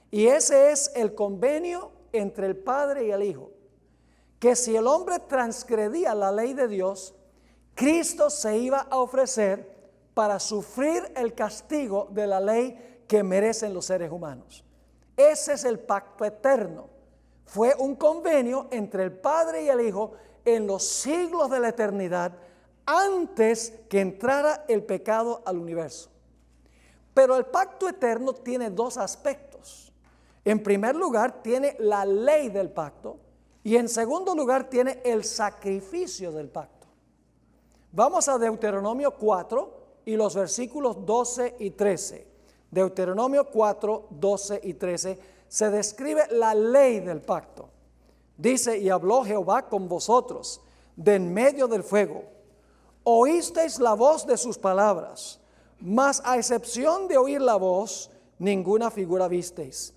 Y ese es el convenio entre el Padre y el Hijo. Que si el hombre transgredía la ley de Dios, Cristo se iba a ofrecer para sufrir el castigo de la ley que merecen los seres humanos. Ese es el pacto eterno. Fue un convenio entre el Padre y el Hijo en los siglos de la eternidad, antes que entrara el pecado al universo. Pero el pacto eterno tiene dos aspectos. En primer lugar, tiene la ley del pacto, y en segundo lugar, tiene el sacrificio del pacto. Vamos a Deuteronomio 4 y los versículos 12 y 13. Deuteronomio 4, 12 y 13 se describe la ley del pacto. Dice, y habló Jehová con vosotros de en medio del fuego. Oísteis la voz de sus palabras, mas a excepción de oír la voz, ninguna figura visteis.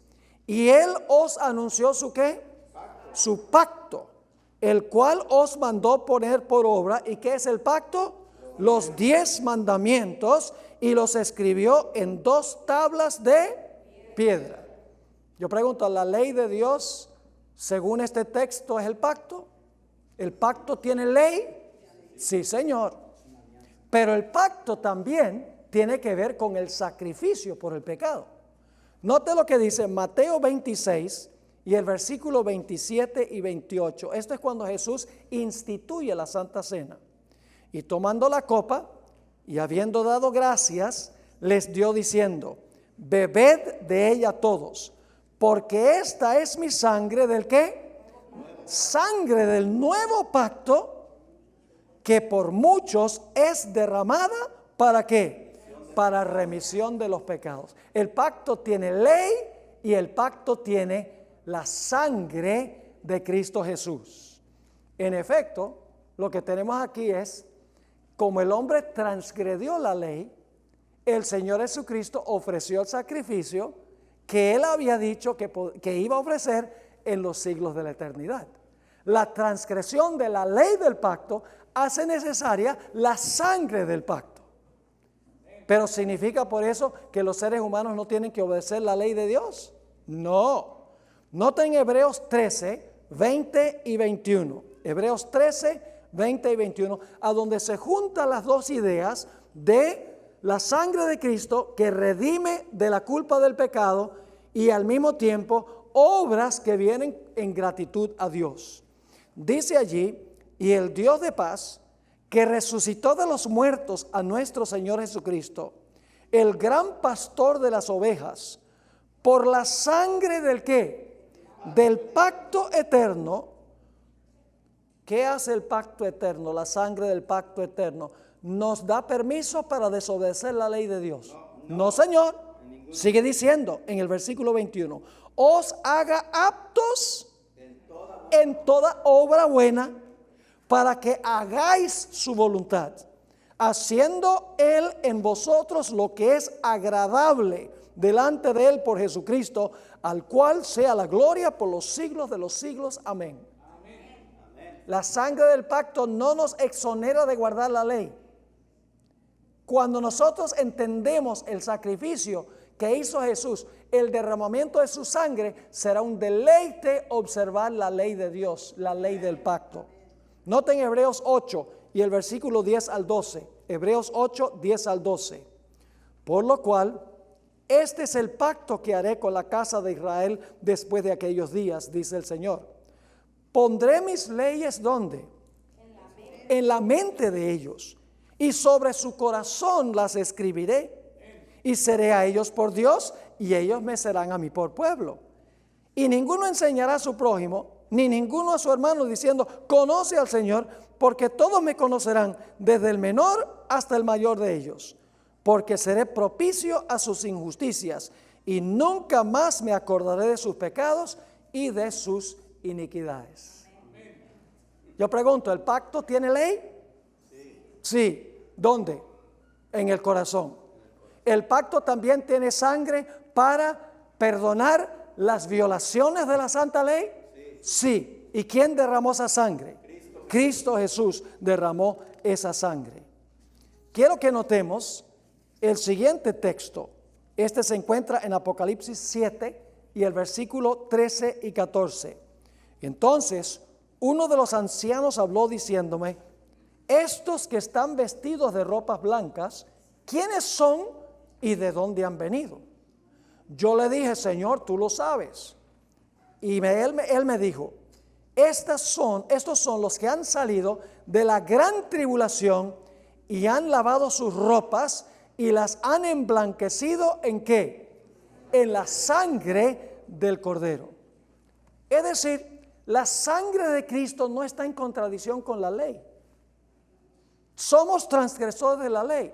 Y él os anunció su ¿qué? Su pacto, el cual os mandó poner por obra. ¿Y qué es el pacto? Los 10 mandamientos, y los escribió en 2 tablas de piedra. Yo pregunto, ¿la ley de Dios, según este texto, es el pacto? ¿El pacto tiene ley? Sí, Señor. Pero el pacto también tiene que ver con el sacrificio por el pecado. Note lo que dice Mateo 26 y el versículo 27 y 28. Esto es cuando Jesús instituye la Santa Cena. Y tomando la copa y habiendo dado gracias, les dio diciendo, bebed de ella todos, porque esta es mi sangre del ¿qué? Sangre del nuevo pacto, que por muchos es derramada, ¿para qué? Para remisión de los pecados. El pacto tiene ley y el pacto tiene la sangre de Cristo Jesús. En efecto, lo que tenemos aquí es, como el hombre transgredió la ley, el Señor Jesucristo ofreció el sacrificio que Él había dicho que iba a ofrecer en los siglos de la eternidad. La transgresión de la ley del pacto hace necesaria la sangre del pacto. Pero ¿significa por eso que los seres humanos no tienen que obedecer la ley de Dios? No. Noten Hebreos 13, 20 y 21. Hebreos 13, 20 y 21, a donde se juntan las dos ideas de la sangre de Cristo que redime de la culpa del pecado y al mismo tiempo obras que vienen en gratitud a Dios. Dice allí, y el Dios de paz, que resucitó de los muertos a nuestro Señor Jesucristo, el gran pastor de las ovejas, por la sangre del ¿qué? Del pacto eterno. ¿Qué hace el pacto eterno? La sangre del pacto eterno. ¿Nos da permiso para desobedecer la ley de Dios? No, Señor. Sigue diciendo en el versículo 21. Os haga aptos en toda obra buena, para que hagáis su voluntad. haciendo Él en vosotros lo que es agradable delante de Él por Jesucristo, al cual sea la gloria por los siglos de los siglos. Amén. La sangre del pacto no nos exonera de guardar la ley. Cuando nosotros entendemos el sacrificio que hizo Jesús, el derramamiento de su sangre, será un deleite observar la ley de Dios, la ley del pacto. Noten Hebreos 8 y el versículo 10 al 12. Hebreos 8, 10 al 12. Por lo cual, este es el pacto que haré con la casa de Israel después de aquellos días, dice el Señor. Pondré mis leyes, ¿dónde? En la mente de ellos, y sobre su corazón las escribiré, y seré a ellos por Dios, y ellos me serán a mí por pueblo. Y ninguno enseñará a su prójimo, ni ninguno a su hermano, diciendo, conoce al Señor, porque todos me conocerán, desde el menor hasta el mayor de ellos, porque seré propicio a sus injusticias, y nunca más me acordaré de sus pecados y de sus iniquidades. Yo pregunto, ¿el pacto tiene ley? Sí. ¿Dónde? En el corazón. El pacto también tiene sangre para perdonar las violaciones de la santa ley. Sí. ¿Y quién derramó esa sangre? Cristo Jesús derramó esa sangre. Quiero que notemos el siguiente texto. Este se encuentra en Apocalipsis 7 y el versículo 13 y 14. Entonces, uno de los ancianos habló diciéndome, estos que están vestidos de ropas blancas, ¿quiénes son y de dónde han venido? Yo le dije, Señor, tú lo sabes. Y él me dijo, estos son los que han salido de la gran tribulación y han lavado sus ropas y las han emblanquecido ¿en qué? En la sangre del Cordero. Es decir, la sangre de Cristo no está en contradicción con la ley. Somos transgresores de la ley.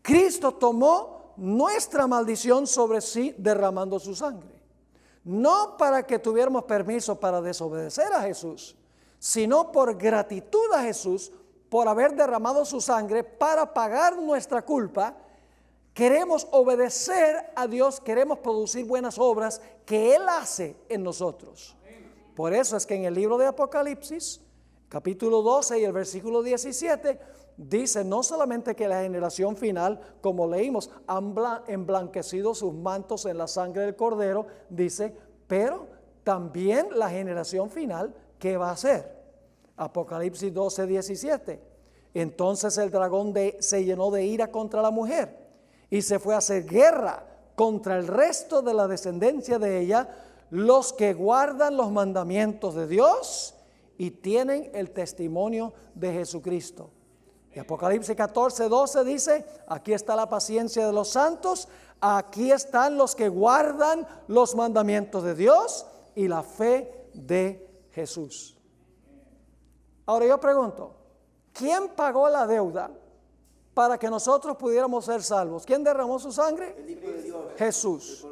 Cristo tomó nuestra maldición sobre sí derramando su sangre. No para que tuviéramos permiso para desobedecer a Jesús, sino por gratitud a Jesús por haber derramado su sangre para pagar nuestra culpa. Queremos obedecer a Dios, queremos producir buenas obras que Él hace en nosotros. Por eso es que en el libro de Apocalipsis, capítulo 12 y el versículo 17, dice no solamente que la generación final, como leímos, han emblanquecido sus mantos en la sangre del Cordero, dice, pero también la generación final, ¿qué va a hacer? Apocalipsis 12, 17. Entonces el dragón se llenó de ira contra la mujer y se fue a hacer guerra contra el resto de la descendencia de ella, los que guardan los mandamientos de Dios y tienen el testimonio de Jesucristo. Y Apocalipsis 14, 12 dice, aquí está la paciencia de los santos, aquí están los que guardan los mandamientos de Dios y la fe de Jesús. Ahora yo pregunto, ¿quién pagó la deuda para que nosotros pudiéramos ser salvos? ¿Quién derramó su sangre? El Hijo de Dios. Jesús.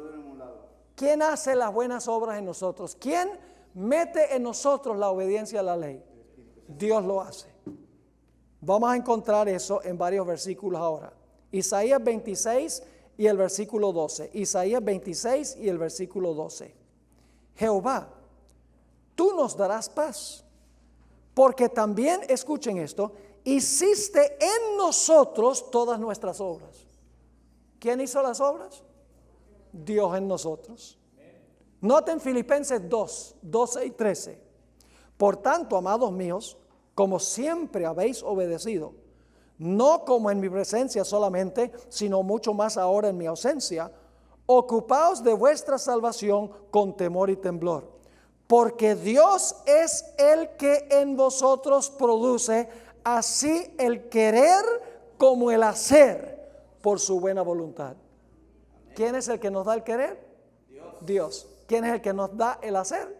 ¿Quién hace las buenas obras en nosotros? ¿Quién mete en nosotros la obediencia a la ley? Dios lo hace. Vamos a encontrar eso en varios versículos ahora. Isaías 26 y el versículo 12. Isaías 26 y el versículo 12. Jehová, tú nos darás paz, porque también, escuchen esto, hiciste en nosotros todas nuestras obras. ¿Quién hizo las obras? Dios en nosotros. Noten Filipenses 2, 12 y 13. Por tanto, amados míos, como siempre habéis obedecido, no como en mi presencia solamente, sino mucho más ahora en mi ausencia, ocupaos de vuestra salvación con temor y temblor, porque Dios es el que en vosotros produce así el querer como el hacer por su buena voluntad. ¿Quién es el que nos da el querer? Dios. ¿Quién es el que nos da el hacer?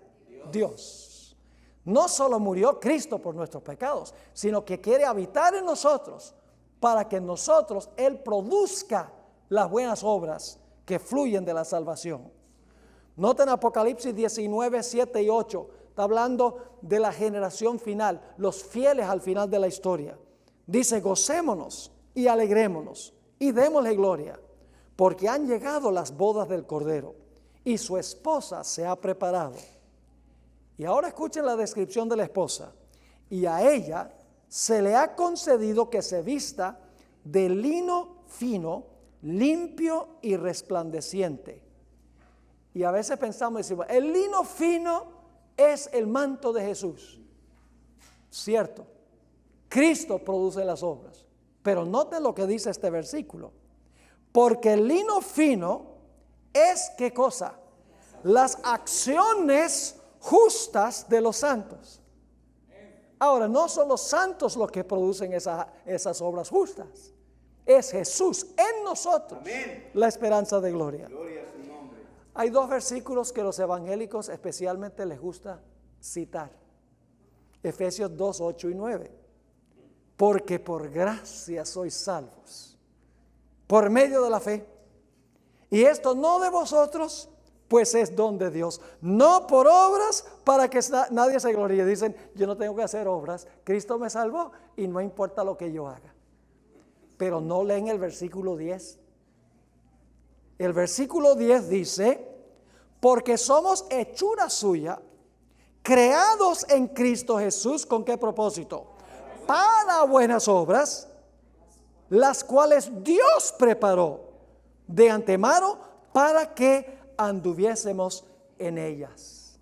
Dios. No solo murió Cristo por nuestros pecados, sino que quiere habitar en nosotros para que en nosotros Él produzca las buenas obras que fluyen de la salvación. Noten Apocalipsis 19, 7 y 8. Está hablando de la generación final, los fieles al final de la historia. Dice, gocémonos y alegrémonos y démosle gloria, porque han llegado las bodas del Cordero y su esposa se ha preparado. Y ahora escuchen la descripción de la esposa. Y a ella se le ha concedido que se vista de lino fino, limpio y resplandeciente. Y a veces pensamos, decimos, el lino fino es el manto de Jesús. Cierto, Cristo produce las obras. Pero noten lo que dice este versículo. Porque el lino fino es, ¿qué cosa? Las acciones justas de los santos. Ahora, no son los santos los que producen esas obras justas. Es Jesús en nosotros. Amén. La esperanza de gloria. Gloria a su nombre. Hay dos versículos que los evangélicos especialmente les gusta citar. Efesios 2, 8 y 9. Porque por gracia sois salvos, por medio de la fe. Y esto no de vosotros, pues es don de Dios, no por obras para que nadie se gloríe. Dicen, yo no tengo que hacer obras, Cristo me salvó y no importa lo que yo haga. Pero no leen el versículo 10. El versículo 10 dice, porque somos hechura suya, creados en Cristo Jesús, ¿con qué propósito? Para buenas obras, las cuales Dios preparó de antemano para que anduviésemos en ellas.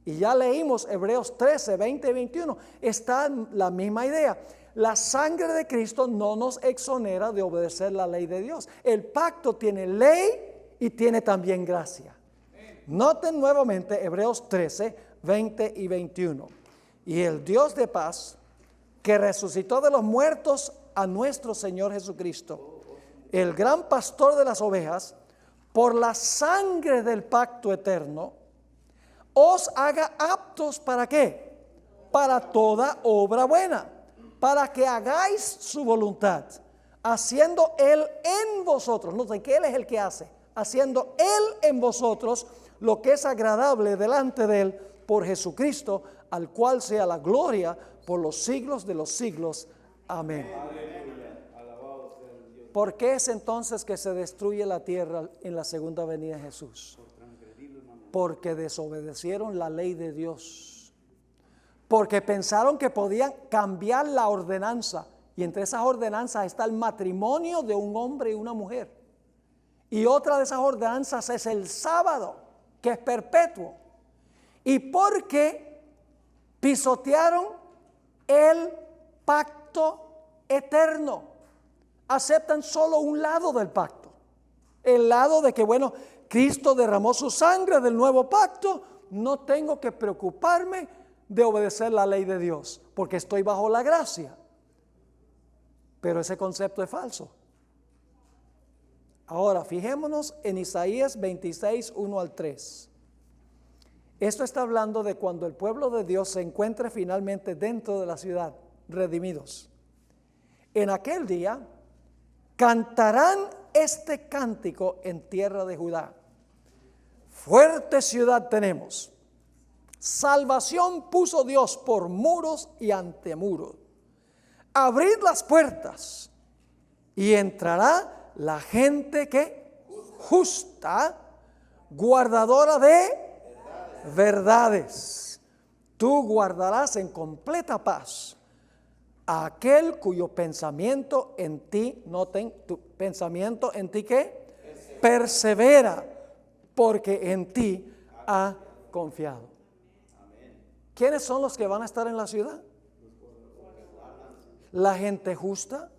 Y ya leímos Hebreos 13, 20 y 21. Está la misma idea. La sangre de Cristo no nos exonera de obedecer la ley de Dios. El pacto tiene ley y tiene también gracia. Noten nuevamente Hebreos 13, 20 y 21. Y el Dios de paz, que resucitó de los muertos a nuestro Señor Jesucristo, el gran pastor de las ovejas, por la sangre del pacto eterno, os haga aptos ¿para qué? Para toda obra buena, para que hagáis su voluntad, haciendo Él en vosotros. Noten que Él es el que hace, haciendo Él en vosotros lo que es agradable delante de Él por Jesucristo, al cual sea la gloria por los siglos de los siglos. Amén. ¿Por qué es entonces que se destruye la tierra en la segunda venida de Jesús? Porque desobedecieron la ley de Dios. Porque pensaron que podían cambiar la ordenanza. Y entre esas ordenanzas está el matrimonio de un hombre y una mujer. Y otra de esas ordenanzas es el sábado, que es perpetuo. Y porque pisotearon el pacto eterno, aceptan solo un lado del pacto. El lado de que, bueno, Cristo derramó su sangre del nuevo pacto, no tengo que preocuparme de obedecer la ley de Dios, porque estoy bajo la gracia. Pero ese concepto es falso. Ahora, fijémonos en Isaías 26, 1 al 3. Esto está hablando de cuando el pueblo de Dios se encuentre finalmente dentro de la ciudad, redimidos. En aquel día cantarán este cántico en tierra de Judá. Fuerte ciudad tenemos. Salvación puso Dios por muros y antemuros. Abrid las puertas y entrará la gente que justa, guardadora de verdades. Tú guardarás en completa paz a aquel cuyo pensamiento en ti, noten, tu pensamiento en ti ¿qué? Persevera, porque en ti ha confiado. ¿Quiénes son los que van a estar en la ciudad? La gente justa,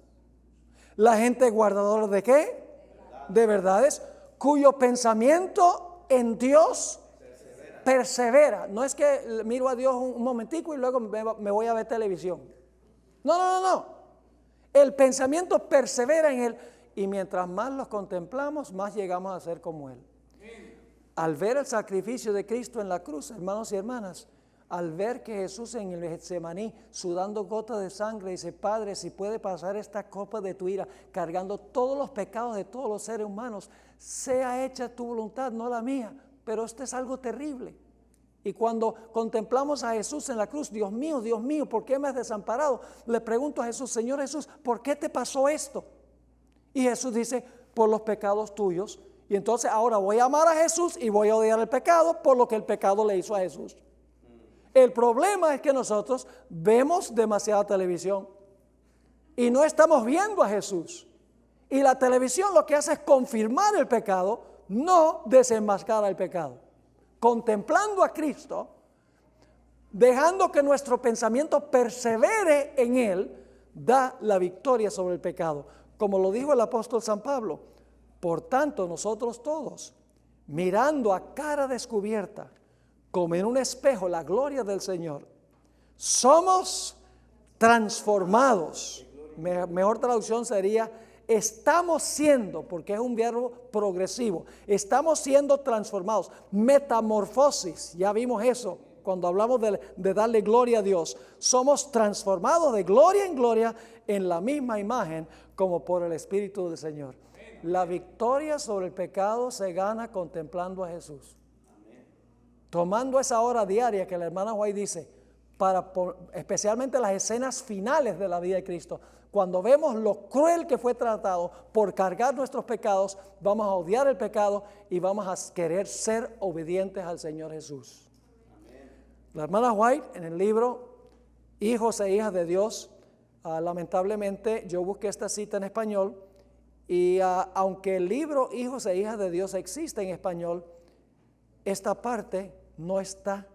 la gente guardadora de ¿qué? De verdades, cuyo pensamiento en Dios persevera. No es que miro a Dios un momentico y luego me voy a ver televisión. No. El pensamiento persevera en Él. Y mientras más los contemplamos, más llegamos a ser como Él. Al ver el sacrificio de Cristo en la cruz, hermanos y hermanas, al ver que Jesús en el Getsemaní, sudando gotas de sangre, dice, Padre, si puede pasar esta copa de tu ira, cargando todos los pecados de todos los seres humanos, sea hecha tu voluntad, no la mía. Pero esto es algo terrible. Y cuando contemplamos a Jesús en la cruz, Dios mío, ¿por qué me has desamparado? Le pregunto a Jesús, Señor Jesús, ¿por qué te pasó esto? Y Jesús dice, por los pecados tuyos. Y entonces ahora voy a amar a Jesús y voy a odiar el pecado por lo que el pecado le hizo a Jesús. El problema es que nosotros vemos demasiada televisión y no estamos viendo a Jesús. Y la televisión lo que hace es confirmar el pecado, no desenmascarar el pecado. Contemplando a Cristo, dejando que nuestro pensamiento persevere en Él, da la victoria sobre el pecado. Como lo dijo el apóstol San Pablo, por tanto nosotros todos, mirando a cara descubierta, como en un espejo la gloria del Señor, somos transformados. Mejor traducción sería, estamos siendo, porque es un verbo progresivo, estamos siendo transformados. Metamorfosis, ya vimos eso cuando hablamos de darle gloria a Dios. Somos transformados de gloria en gloria en la misma imagen como por el Espíritu del Señor. La victoria sobre el pecado se gana contemplando a Jesús. Tomando esa hora diaria que la hermana White dice, especialmente las escenas finales de la vida de Cristo, cuando vemos lo cruel que fue tratado por cargar nuestros pecados, vamos a odiar el pecado y vamos a querer ser obedientes al Señor Jesús. Amén. La hermana White en el libro Hijos e Hijas de Dios, lamentablemente yo busqué esta cita en español y aunque el libro Hijos e Hijas de Dios existe en español, esta parte no está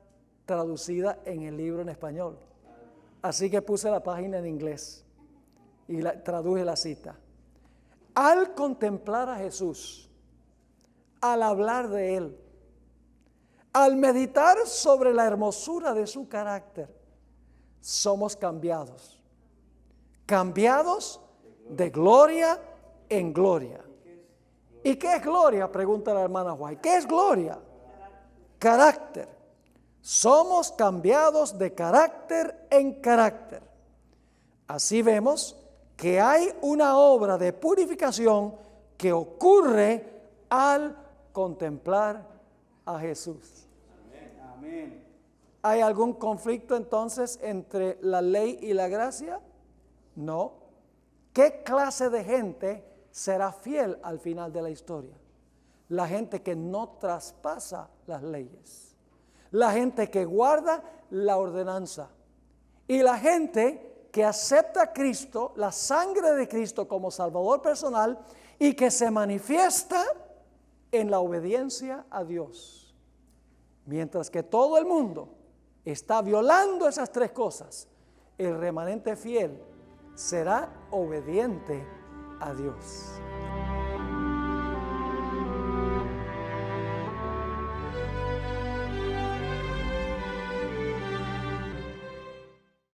traducida en el libro en español. Así que puse la página en inglés y traduje la cita. Al contemplar a Jesús, al hablar de Él, al meditar sobre la hermosura de su carácter, somos cambiados. Cambiados de gloria en gloria. ¿Y qué es gloria? Pregunta la hermana White. ¿Qué es gloria? Carácter. Somos cambiados de carácter en carácter. Así vemos que hay una obra de purificación que ocurre al contemplar a Jesús. Amén. ¿Hay algún conflicto entonces entre la ley y la gracia? No. ¿Qué clase de gente será fiel al final de la historia? La gente que no traspasa las leyes, la gente que guarda la ordenanza y la gente que acepta a Cristo, la sangre de Cristo como Salvador personal y que se manifiesta en la obediencia a Dios. Mientras que todo el mundo está violando esas tres cosas, el remanente fiel será obediente a Dios.